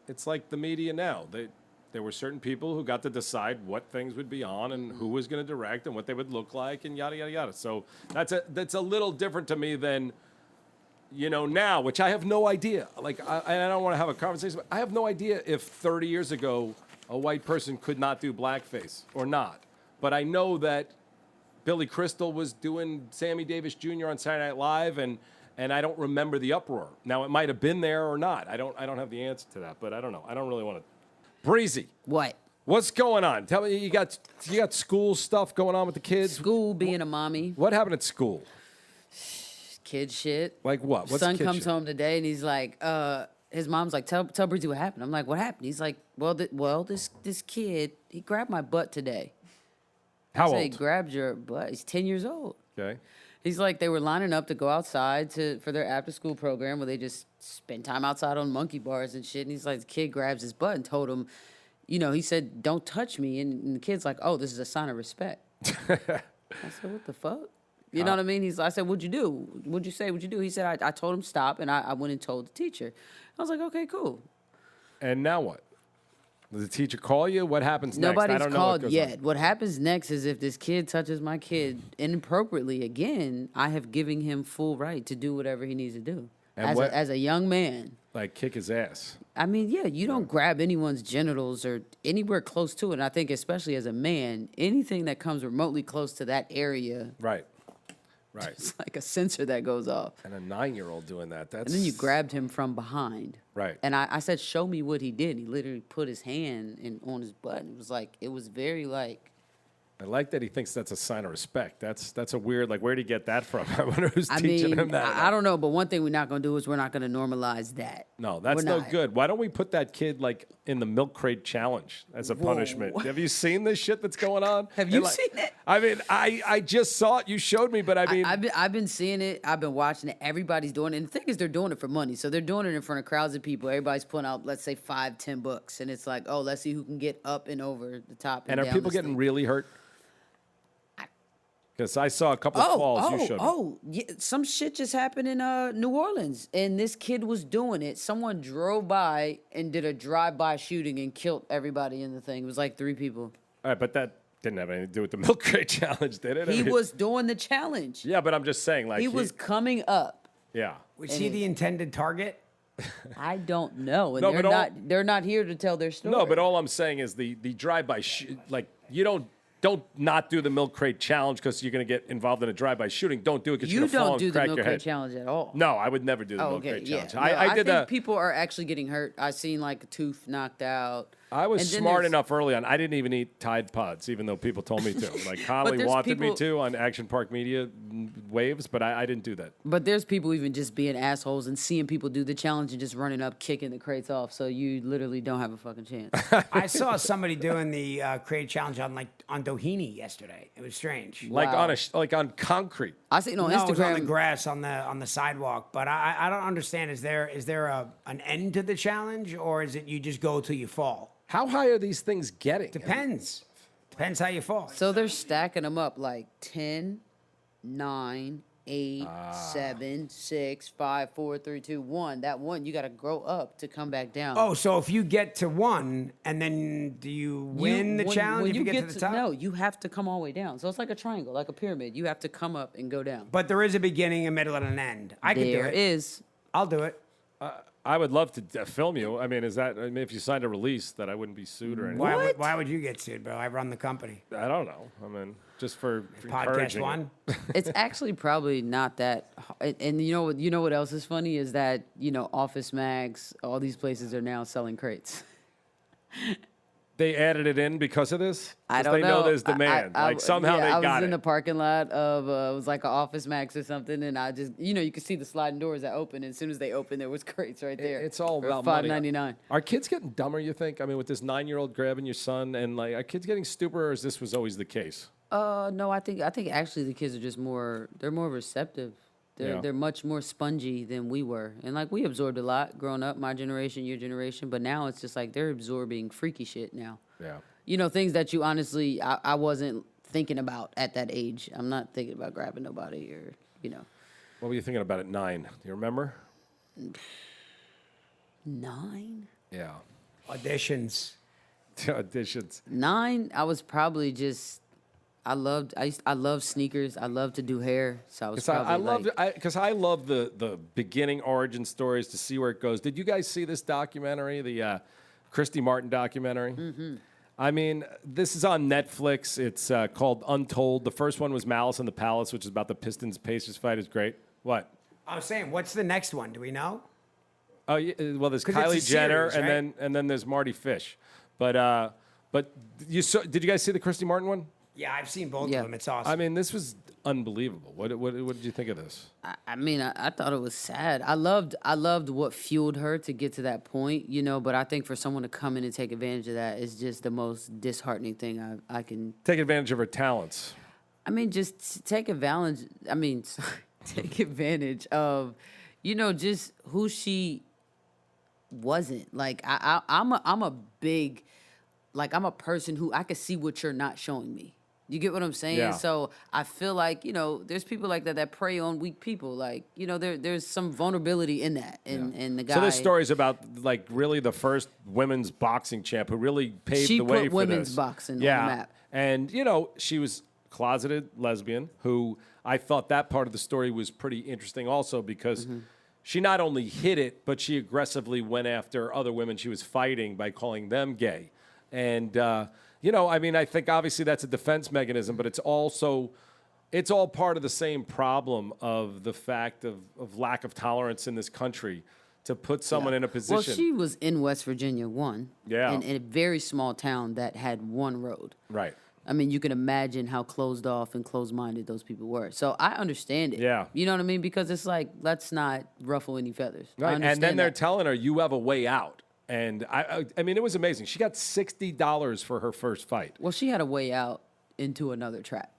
it's like the media now. There were certain people who got to decide what things would be on and who was going to direct and what they would look like and yada, yada, yada. So that's a little different to me than, now, which I have no idea. Like, I don't want to have a conversation, but I have no idea if 30 years ago a white person could not do blackface or not. But I know that Billy Crystal was doing Sammy Davis Jr. on Saturday Night Live, and I don't remember the uproar. Now, it might have been there or not. I don't have the answer to that, but I don't know. I don't really want to. Breezy. What? What's going on? Tell me, you got school stuff going on with the kids? School, being a mommy. What happened at school? Kid shit. Like what? What's Son kid comes shit? home today and he's like, his mom's like, tell Breezy what happened. I'm like, what happened? He's like, this kid, he grabbed my butt today. How I say, old? he grabbed your butt. He's 10 years old. Okay. He's like, they were lining up to go outside for their after school program where they just spend time outside on monkey bars and shit. And he's like, the kid grabs his butt and told him, he said, don't touch me. And the kid's like, oh, this is a sign of respect. I said, what the fuck? You know what I mean? I said, what'd you do? What'd you say? What'd you do? He said, I told him stop, and I went and told the teacher. I was like, okay, cool. And now what? Does the teacher call you? What happens next? I Nobody's don't know called what goes yet. on. What happens next is if this kid touches my kid inappropriately again, I have given him full right to do whatever he needs to do. And As a young man. Like kick his ass. I mean, yeah, you don't grab anyone's genitals or anywhere close to it. And I think especially as a man, anything that comes remotely close to that area, Right. it's like a sensor that goes off. And a 9-year-old doing that. That's. And then you grabbed him from behind. Right. And I said, show me what he did. He literally put his hand on his butt. It was very like. I like that he thinks that's a sign of respect. That's a weird, like, where did he get that from? I wonder who's teaching him that. I don't know, but one thing we're not going to do is we're not going to normalize that. No, that's We're no not. good. Why don't we put that kid, like, in the milk crate challenge as a punishment? Have you seen this shit that's going on? Have you seen it? I mean, I just saw it. You showed me, but I mean. I've been seeing it. I've been watching it. Everybody's doing it. And the thing is, they're doing it for money. So they're doing it in front of crowds of people. Everybody's putting out, let's say, 5-10 books. And it's like, oh, let's see who can get up and over the top. And are down people this getting thing. really hurt? Because I saw a couple of falls you showed me. Yeah, some shit just happened in New Orleans, and this kid was doing it. Someone drove by and did a drive-by shooting and killed everybody in the thing. It was like 3 people. All right, but that didn't have anything to do with the milk crate challenge, did it? I He mean, was doing the challenge. Yeah, but I'm just saying, like. He was coming up. Yeah. Was he the intended target? I don't know, and No, but they're not here to tell their story. No, but all I'm saying is the drive-by, like, you don't not do the milk crate challenge because you're going to get involved in a drive-by shooting. Don't do it because you're you going to fall don't and do the crack milk your crate head. challenge at all. No, I would never do the Oh, milk okay, crate yeah. challenge. No, I did think people are actually getting hurt. I seen like a tooth knocked out. I was And then smart there's- enough early on. I didn't even eat Tide Pods, even though people told me to. Like, Conley there's wanted me people- to on Action Park Media waves, but I didn't do that. But there's people even just being assholes and seeing people do the challenge and just running up, kicking the crates off. So you literally don't have a fucking chance. I saw somebody doing the crate challenge on Doheny yesterday. It was strange. Like Wow. on concrete. I seen on No, it was on the Instagram. grass on the sidewalk. But I don't understand. Is there an end to the challenge, or is it you just go till you fall? How high are these things getting? Depends. Depends how you fall. So they're stacking them up like 10, 9, 8, 7, 6, 5, 4, 3, 2, 1. That one, you got to grow up to come back down. Oh, so if you get to 1, and then do you win the challenge if you get to the top? No, you have to come all the way down. So it's like a triangle, like a pyramid. You have to come up and go down. But there is a beginning, a middle, and an end. I can do There it. is. I'll do it. I would love to film you. I mean, if you signed a release that I wouldn't be sued or anything? Why would you get sued, bro? I run the company. I don't know. I mean, just for encouraging PodcastOne. It's actually probably not that. And you know what else is funny is that Office Mags, all these places are now selling crates. They added it in because of this? I 'Cause don't they know there's I- demand. I- like somehow yeah, they I got was it. in the parking lot of it was like an Office Max or something, and I just you could see the sliding doors that open. And as soon as they opened, there was crates right there. It's all for about money. $5.99. Are kids getting dumber, you think? I mean, with this 9-year-old grabbing your son, and like, are kids getting stupider, or is this was always the case? No, I think actually the kids are just they're more receptive. Yeah. They're much more spongy than we were, and like we absorbed a lot growing up, my generation, your generation. But now it's just like they're absorbing freaky shit now. Yeah. Things that you honestly I wasn't thinking about at that age. I'm not thinking about grabbing nobody or. What were you thinking about at 9? Do you remember? 9? Yeah. Auditions. Auditions. 9, I was probably just. I loved sneakers. I loved to do hair, so I was probably Because I love the beginning origin stories to see where it goes. Did you guys see this documentary, the Christy Martin documentary? Mm-hmm. I mean, this is on Netflix. It's called Untold. The first one was Malice in the Palace, which is about the Pistons-Pacers fight. It's great. What? I was saying, what's the next one? Do we know? Oh, yeah, well, there's 'Cause it's a Kylie Jenner, series, right? and then there's Marty Fish. But did you guys see the Christy Martin one? Yeah, I've seen both Yeah. of them. It's awesome. I mean, this was unbelievable. What did you think of this? I mean, I thought it was sad. I loved what fueled her to get to that point, but I think for someone to come in and take advantage of that is just the most disheartening thing I can. Take advantage of her talents. I mean, just take advantage. I mean, take advantage of, just who she wasn't. Like I'm a big, like I'm a person who I can see what you're not showing me. You get what I'm saying? Yeah. So I feel like, there's people like that prey on weak people. Like, there's some vulnerability in that. And the guy. So this story's about like really the first women's boxing champ who really paved the way for this. She put women's boxing on the map. And she was closeted lesbian who I thought that part of the story was pretty interesting also because she not only hit it, but she aggressively went after other women she was fighting by calling them gay. And I mean, I think obviously that's a defense mechanism, but it's all part of the same problem of the fact of lack of tolerance in this country to put someone in a position. Well, she was in West Virginia, Yeah. in a very small town that had one road. Right. I mean, you can imagine how closed off and closed-minded those people were. So I understand it. Yeah. You know what I mean? Because it's like, let's not ruffle any feathers. I Right. understand And then they're that. telling her, you have a way out. And I mean, it was amazing. She got $60 for her first fight. Well, she had a way out into another trap.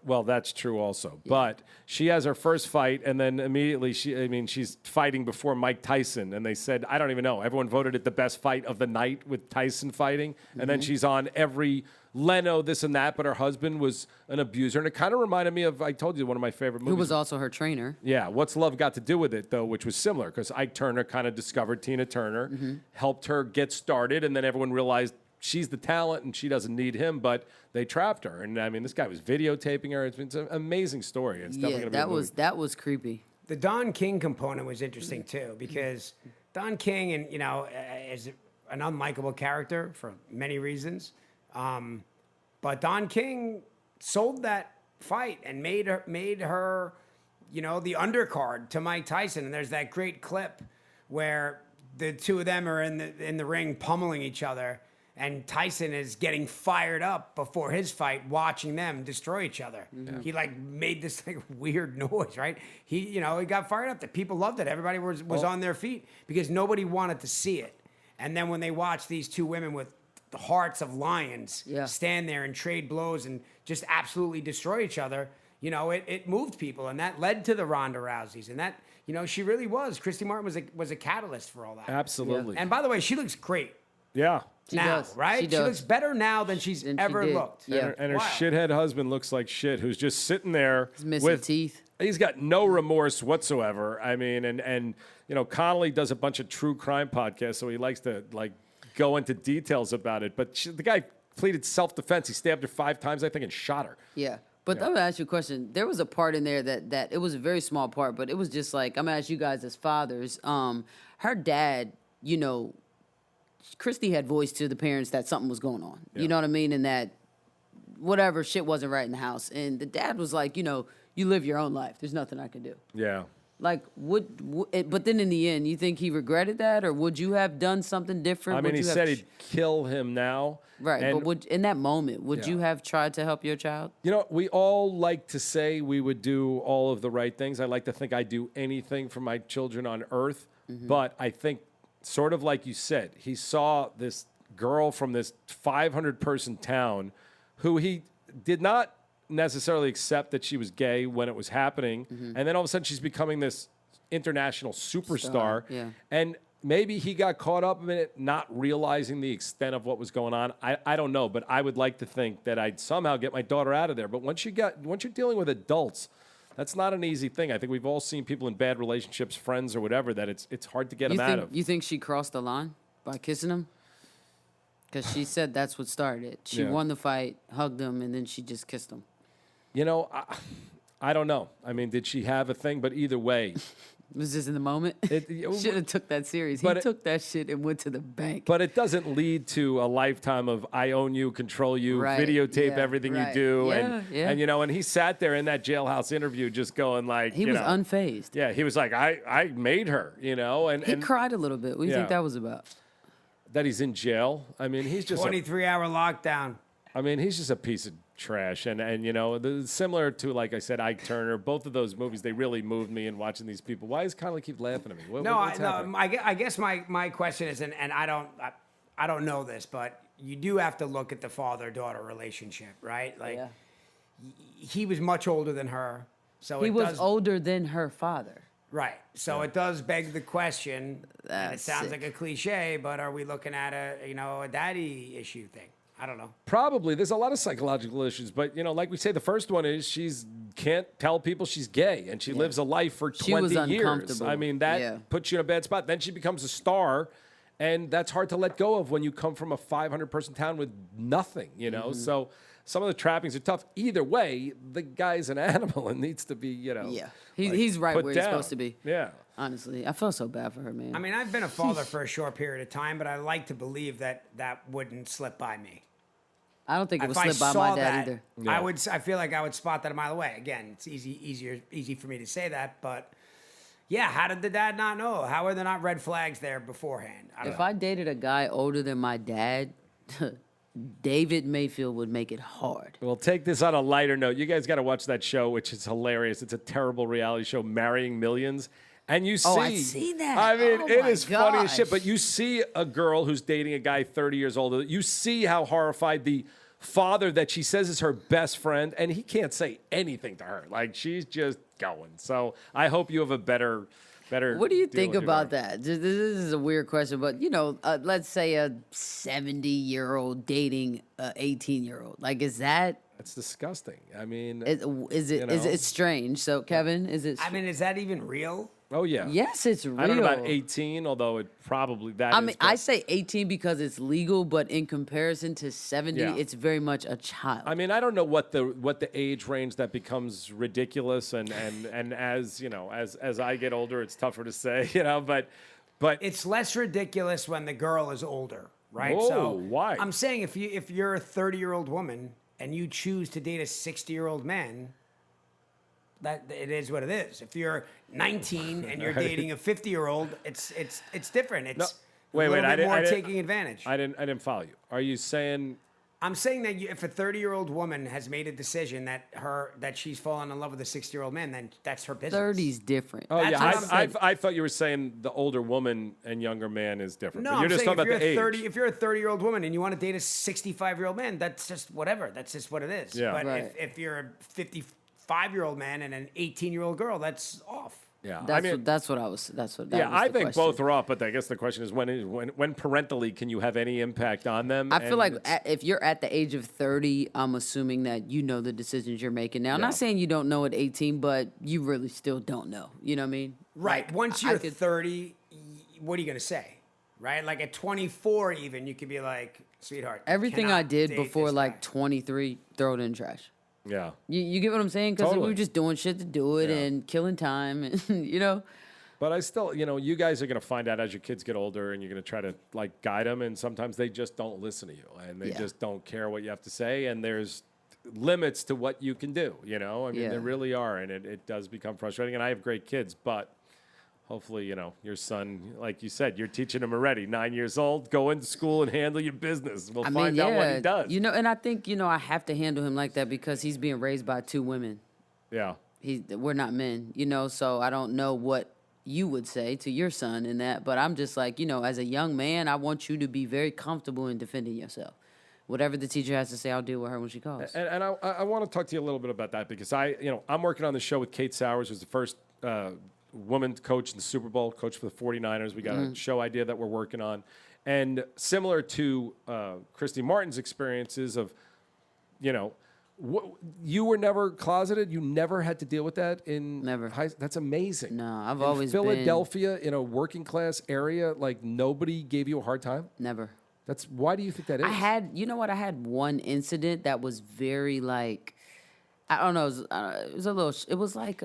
Well, that's true also. Yeah. But she has her first fight, and then immediately she's fighting before Mike Tyson, and they said, I don't even know. Everyone voted it the best fight of the night with Tyson fighting, and then she's on every Leno, this and that, but her husband was an abuser, and it kind of reminded me of, I told you, one of my favorite movies. Who was also her trainer. Yeah, What's Love Got to Do with It, though, which was similar, because Ike Turner kind of discovered Tina Turner, helped her get started, and then everyone realized she's the talent and she doesn't need him, but they trapped her. And I mean, this guy was videotaping her. It's an amazing story. It's definitely gonna be a movie. that was creepy. The Don King component was interesting too, because Don King, is an unlikable character for many reasons. But Don King sold that fight and made her, the undercard to Mike Tyson. And there's that great clip where the two of them are in the ring pummeling each other, and Tyson is getting fired up before his fight, watching them destroy each other. Mm-hmm. He made this weird noise, right? He got fired up. The people loved it. Everybody was on their feet because nobody wanted to see it. And then when they watched these two women with the hearts of lions stand there and trade blows and just absolutely destroy each other, it moved people, and that led to the Ronda Rouseys, and that she really was. Christy Martin was a catalyst for all that. Absolutely. Yeah. And by the way, she looks great. Yeah. She now, does. right? She does. looks better now than she's ever did. looked. Yeah. And her shithead husband looks like shit, who's just sitting there He's missing teeth. He's got no remorse whatsoever. I mean, and Connolly does a bunch of true crime podcasts, so he likes to go into details about it. But the guy pleaded self-defense. He stabbed her 5 times, I think, and shot her. Yeah. But I'm going to ask you a question. There was a part in there that it was a very small part, but it was just like, I'm going to ask you guys as fathers. Her dad, Christy had voiced to the parents that something was going on. Yeah. You know what I mean? And that whatever shit wasn't right in the house. And the dad was like, you live your own life. There's nothing I can do. Yeah. Like, but then in the end, you think he regretted that? Or would you have done something different? I mean, he said he'd kill him now. Right, but in that moment, would you have tried to help your child? We all like to say we would do all of the right things. I like to think I'd do anything for my children on earth. Mm-hmm. But I think, sort of like you said, he saw this girl from this 500-person town who he did not necessarily accept that she was gay when it was happening. Mm-hmm. And then all of a sudden, she's becoming this international superstar. Yeah. And maybe he got caught up in it, not realizing the extent of what was going on. I don't know, but I would like to think that I'd somehow get my daughter out of there. But once you're dealing with adults, that's not an easy thing. I think we've all seen people in bad relationships, friends or whatever, that it's hard to get them out of. You think she crossed the line by kissing him? Because she said that's what started it. She won the fight, hugged him, and then she just kissed him. I don't know. I mean, did she have a thing? But either way, It was just in the moment. Should have took that serious. He But took that shit and went to the bank. But it doesn't lead to a lifetime of I own you, control you, Right, videotape yeah, everything right. you do, Yeah. and and he sat there in that jailhouse interview just going like He was unfazed. Yeah, he was like I made her, and He cried a little bit. What do you think Yeah. that was about? that he's in jail. I mean, he's just 23-hour lockdown. he's just a piece of trash, and similar to, like I said, Ike Turner. Both of those movies, they really moved me in watching these people. Why does Connolly keep laughing at me? What's happening? I guess my question is, and I don't know this, but you do have to look at the father-daughter relationship, right? Like, Yeah. he was much older than her, so He it was does, older than her father. right. So it does beg the question. And it That's sounds sick. like a cliche, but are we looking at a daddy issue thing? I don't know. Probably. There's a lot of psychological issues, but like we say, the first one is she's can't tell people she's gay, and she lives a life for 20 She was years. uncomfortable. I mean, that Yeah. puts you in a bad spot. Then she becomes a star, and that's hard to let go of when you come from a 500-person town with nothing. Mm-hmm. So some of the trappings are tough. Either way, the guy's an animal and needs to be, Yeah. like, He's right put where down. he's supposed to be. Yeah. Honestly, I feel so bad for her, man. I mean, I've been a father for a short period of time, but I like to believe that wouldn't slip by me. I don't think it If would I slip by saw my dad that, either. I feel like I would spot that a mile away. Again, it's easy for me to say that, but yeah, how did the dad not know? How are there not red flags there beforehand? I don't If know. I dated a guy older than my dad, David Mayfield would make it hard. Well, take this on a lighter note. You guys got to watch that show, which is hilarious. It's a terrible reality show, Marrying Millions. And you see, Oh, I've seen that. I mean, Oh, it my is funny as shit. gosh. But you see a girl who's dating a guy 30 years older. You see how horrified the father that she says is her best friend, and he can't say anything to her. Like, she's just going. So I hope you have a better. What do you deal think with your about daughter. that? This is a weird question, but let's say a 70-year-old dating a 18-year-old. Like, is that That's disgusting. I mean, is it strange? So, Kevin, is it? I mean, is that even real? oh yeah. Yes, it's real. I don't know about 18, although it probably that I is, mean, but- I say 18 because it's legal, but in comparison to 70, Yeah. it's very much a child. I mean, I don't know what the age range that becomes ridiculous, and as as I get older, it's tougher to say, but It's less ridiculous when the girl is older, right? Whoa, so why? I'm saying if you're a 30-year-old woman and you choose to date a 60-year-old man, that it is what it is. If you're 19 and you're dating a 50-year-old, it's different. It's wait, a little I bit more didn't- taking advantage. I didn't follow you. Are you saying? I'm saying that if a 30-year-old woman has made a decision that she's fallen in love with a 60-year-old man, then that's her business. 30's different. Oh That's yeah, what I'm saying. I thought you were saying the older woman and younger man is different. No, but you're I'm just saying talking about the age. if you're a 30-year-old woman and you want to date a 65-year-old man, that's just whatever. That's just what it is. Yeah. But Right. if you're a 55-year-old man and an 18-year-old girl, that's off. Yeah, That's what I was. That's what. That yeah, was I the think question. both are off. But I guess the question is when parentally can you have any impact on them? I feel And like it's- if you're at the age of 30, I'm assuming that you know the decisions you're making now. I'm Yeah. not saying you don't know at 18, but you really still don't know. You know what I mean? Right. Like, Once I you're could- 30, what are you going to say? Right? Like at 24 even, you could be like, sweetheart. you everything cannot I did date before this like guy." 23, throw it in the trash. yeah. You get what I'm saying? Because we Totally. were just doing shit to do it Yeah. and killing time, and. But I still, you guys are going to find out as your kids get older, and you're going to try to like guide them, and sometimes they just don't listen to you, and they Yeah. just don't care what you have to say, and there's limits to what you can do. I mean, Yeah. there really are, and it does become frustrating. And I have great kids, but hopefully, your son, like you said, you're teaching him already. 9 years old, go into school and handle your business. We'll find out what he does. And I think I have to handle him like that because he's being raised by two women. Yeah. We're not men, so I don't know what you would say to your son in that, but I'm just like, as a young man, I want you to be very comfortable in defending yourself. Whatever the teacher has to say, I'll deal with her when she calls. And I want to talk to you a little bit about that because I'm working on the show with Kate Sowers, who's the first woman coach in the Super Bowl, coach for the 49ers. We got a show idea that we're working on. And similar to Christy Martin's experiences of, you were never closeted. You never had to deal with that in Never. That's amazing. No, I've in always been- Philadelphia in a working class area, like nobody gave you a hard time. Never. Why do you think that is? I had one incident that was very like, I don't know, it was a little, it was like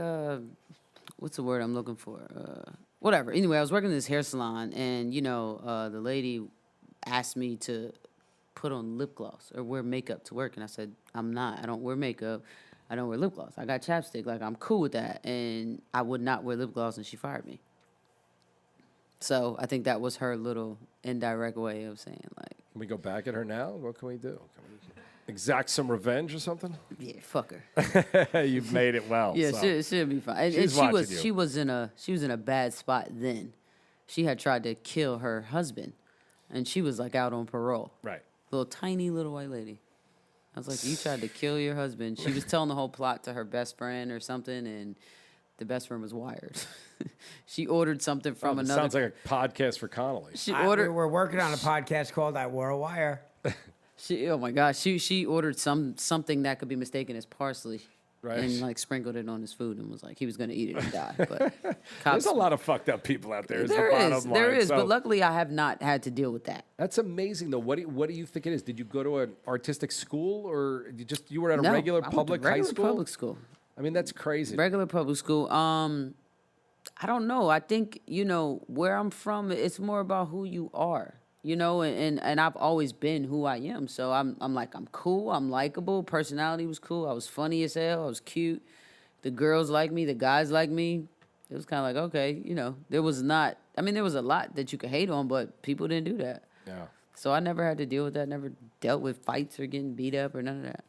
what's the word I'm looking for? Whatever. Anyway, I was working in this hair salon, and the lady asked me to put on lip gloss or wear makeup to work, and I said, I'm not. I don't wear makeup. I don't wear lip gloss. I got chapstick. Like, I'm cool with that, and I would not wear lip gloss, and she fired me. So I think that was her little indirect way of saying, like, Can we go back at her now? What can we do? Can we exact some revenge or something? yeah, fuck her. You've made it well. Yeah, so. she'll be fine. And She's watching you. she was in a bad spot then. She had tried to kill her husband, and she was like out on parole. Right. Little tiny little white lady. I was like, you tried to kill your husband. She was telling the whole plot to her best friend or something, and the best friend was wired. She ordered something from another. Sounds like a podcast for Connolly. She ordered. We're working on a podcast called "I Wore a Wire." Oh my gosh, she ordered something that could be mistaken as parsley, Right. and like sprinkled it on his food and was like he was gonna eat it and die. But There's a lot of fucked up people out there. There is, So, but luckily I have not had to deal with that. that's amazing, though. What do you think it is? Did you go to an artistic school, or you were at a No, regular I went to public high regular school? Public school. I mean, that's crazy. Regular public school. I don't know. I think, where I'm from, it's more about who you are, and I've always been who I am. So I'm cool. I'm likable. Personality was cool. I was funny as hell. I was cute. The girls like me. The guys like me. It was kind of like, okay, there was a lot that you could hate on, but people didn't do that. Yeah. So I never had to deal with that. Never dealt with fights or getting beat up or none of that.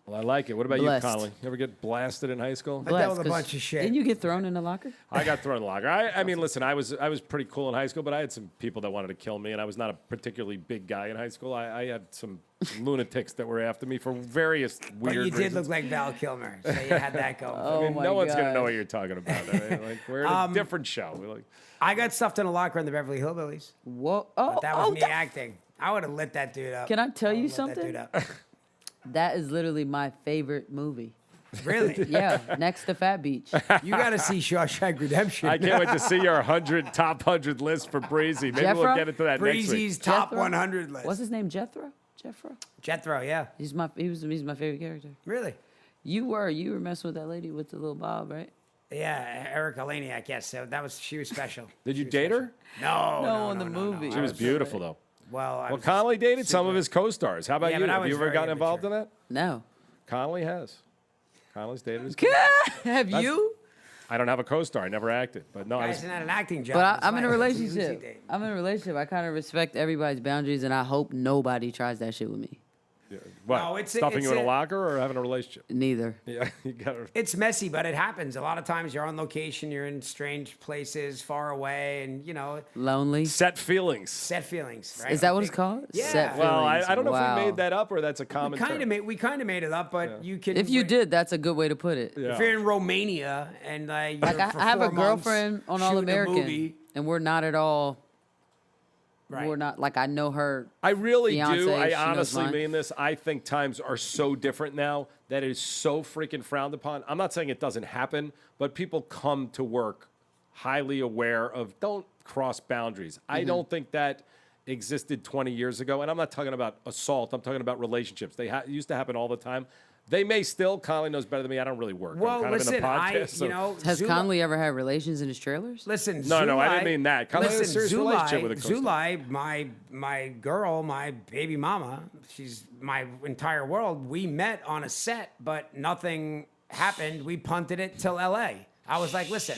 Well, I like it. What about Blessed. you, Connolly? You ever get blasted in high school? I dealt with a 'cause bunch of shit. Didn't you get thrown in the locker? I got thrown in the locker. I mean, listen, I was pretty cool in high school, but I had some people that wanted to kill me, and I was not a particularly big guy in high school. I had some lunatics that were after me for various But weird you did reasons. look like Val Kilmer, so you had that going. Oh, I mean, my no one's going to God. know what you're talking about. I mean, like, we're in a different show. We're like, I got stuffed in a locker in the Beverly Hillbillies. Whoa! But that was me that- acting. I would have lit that dude up. Can I tell I you would've lit that something? dude up. That is literally my favorite movie. Really? Yeah, next to Fat Beach. You got to see Shawshank Redemption. I can't wait to see your top 100 list for Breezy. Maybe we'll Jeffro? get into that next week. Breezy's top Jethro? 100 list. What's his name? Jethro. Jethro, yeah. He's my favorite character. Really? You were messing with that lady with the little bob, right? Yeah, Erica Laniak, yes. So she was special. Did you She was date her? special. No, in the movie. She was beautiful, though. Well, Well, Connolly dated some of his co-stars. How about Yeah, you? but I Have was you ever very gotten involved in immature. that? No. Connolly has. Connolly's dated his Have you? I don't have a co-star. I never acted. But no, I Guys, was, isn't that an acting job? But It's I'm in a like, who's he relationship. dating? I'm in a relationship. I kind of respect everybody's boundaries, and I hope nobody tries that shit with me. what, No, it's stuffing you in a a- locker or having a relationship? Neither. Yeah, you got to. It's messy, but it happens. A lot of times you're on location, you're in strange places, far away, and, Lonely. Set feelings. set feelings, right? Is that what it's called? Yeah. Set Well, feelings. I don't know if Wow. we made that up or that's a common We kind of made it up, but you can. If you did, that's a good way to put it. Yeah. If you're in Romania and Like you're I for have a 4 months girlfriend on All shooting a American, movie, and we're not at all. right. We're not like I know her. I really Fiance, do. I she knows honestly mine. mean this. I think times are so different now that it is so freaking frowned upon. I'm not saying it doesn't happen, but people come to work highly aware of don't cross boundaries. I Mm-hmm. don't think that existed 20 years ago. And I'm not talking about assault. I'm talking about relationships. They used to happen all the time. They may still. Connolly knows better than me. I don't really work. Well, I'm kind listen, of in the podcast. so- Has Zula- Conley ever had relations in his trailers? Listen, No, I Zulai- didn't mean that. Conley had a Listen, serious relationship with a co-star. Zulai, my girl, my baby mama, she's my entire world. We met on a set, but nothing happened. We punted it till L.A. I was like, listen,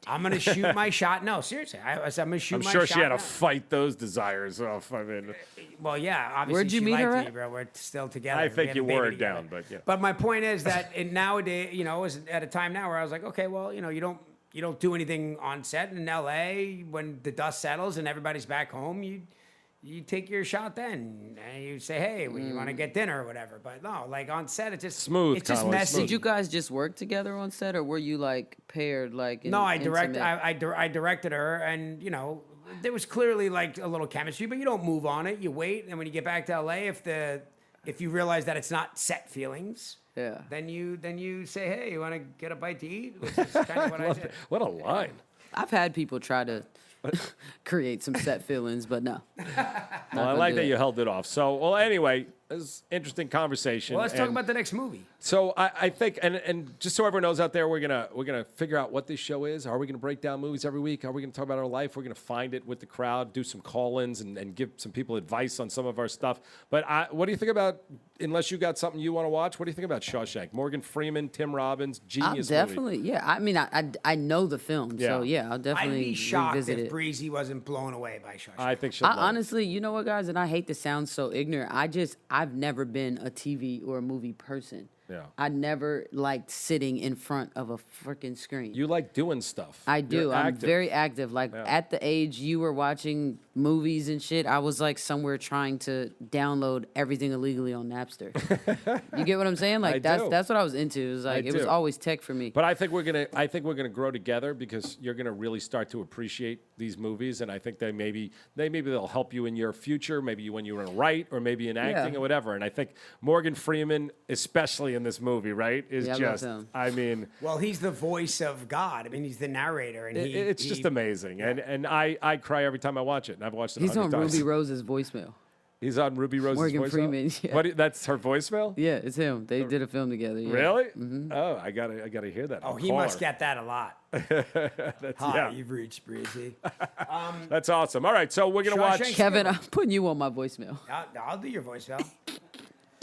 I'm gonna shoot my shot. No, seriously, I'm gonna shoot I'm my sure shot. she had to now. fight those desires off. I mean, Well, yeah, obviously Where'd you she meet liked her me, at? bro. We're still together. I We think had you a baby wore it together. down, but yeah. But my point is that nowadays, it was at a time now where I was like, okay, well, you don't do anything on set in L.A. when the dust settles and everybody's back home. You take your shot then, and you say, hey, you want to get dinner or whatever. But no, like on set, it's just Smooth, It's just Conley, messy. smooth. Did you guys just work together on set, or were you like paired? Like No, I directed. intimate? I directed her, and there was clearly like a little chemistry, but you don't move on it. You wait, and when you get back to LA, if you realize that it's not set feelings, Yeah. then you say, hey, you want to get a bite to eat? Which is kind of what I did. what a line. I've had people try to create some set feelings, but no. Well, I like that you held it off. So, well, anyway, It was interesting conversation. Well, let's talk and about the next movie. So I think, and just so everyone knows out there, we're gonna figure out what this show is. Are we gonna break down movies every week? Are we gonna talk about our life? We're gonna find it with the crowd, do some call-ins, and give some people advice on some of our stuff. But what do you think about? Unless you got something you want to watch, what do you think about Shawshank? Morgan Freeman, Tim Robbins, genius I'll definitely, movie. yeah. I mean, I know the film, so Yeah. I'll definitely I'd be shocked revisit if it. Breezy wasn't blown away by Shawshank. I think she'll love it. Honestly, you know what, guys, and I hate to sound so ignorant. I've never been a TV or a movie person. Yeah. I never liked sitting in front of a freaking screen. You like doing stuff. I do. You're I'm active. very active. Like at the age you were watching movies and shit, I was like somewhere trying to download everything illegally on Napster. You get what I'm saying? Like I do. that's what I was into. It was like it was do. always tech for me. But I think we're gonna grow together because you're gonna really start to appreciate these movies, and I think maybe they'll help you in your future, maybe when you're in write or maybe in acting Yeah. or whatever. And I think Morgan Freeman, especially in this movie, right, is Yeah, I love just him. I mean. Well, he's the voice of God. I mean, he's the narrator, and It's just amazing, and I cry every time I watch it, and I've watched it. He's on 100 times. Ruby Rose's voicemail. He's on Ruby Rose's Morgan voicemail? Freeman, yeah. That's her voicemail? Yeah, it's him. They did a film together. Yeah. Really? Oh, I gotta hear that. Oh, I'll he call must her. get that a lot. That's, Hi, yeah, you've reached Breezy. that's awesome. All right, so we're gonna watch. Shawshank- Kevin, I'm putting you on my voicemail. I'll do your voicemail.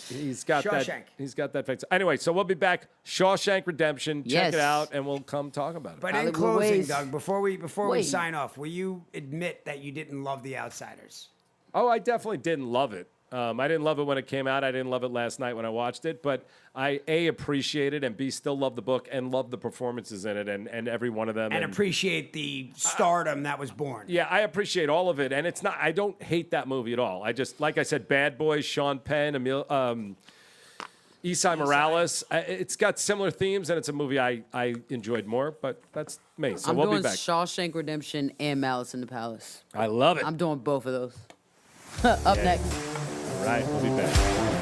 He's got that. Shawshank. He's got that face. Anyway, so we'll be back. Shawshank Redemption. Check Yes. it out, and we'll come talk about it. But Hollywood in closing, Wayz. Doug, before we Wayz. sign off, will you admit that you didn't love The Outsiders? Oh, I definitely didn't love it. I didn't love it when it came out. I didn't love it last night when I watched it. But I appreciate it, and B, still love the book and love the performances in it, and every one of them. And appreciate the stardom that was born. Yeah, I appreciate all of it, and it's not. I don't hate that movie at all. I just, like I said, Bad Boys, Sean Penn, Esai Morales. It's got similar themes, and it's a movie I enjoyed more. But that's me. So I'm we'll doing be back. Shawshank Redemption and Malice in the Palace. I love it. I'm doing both of those. Up next. All right, we'll be back.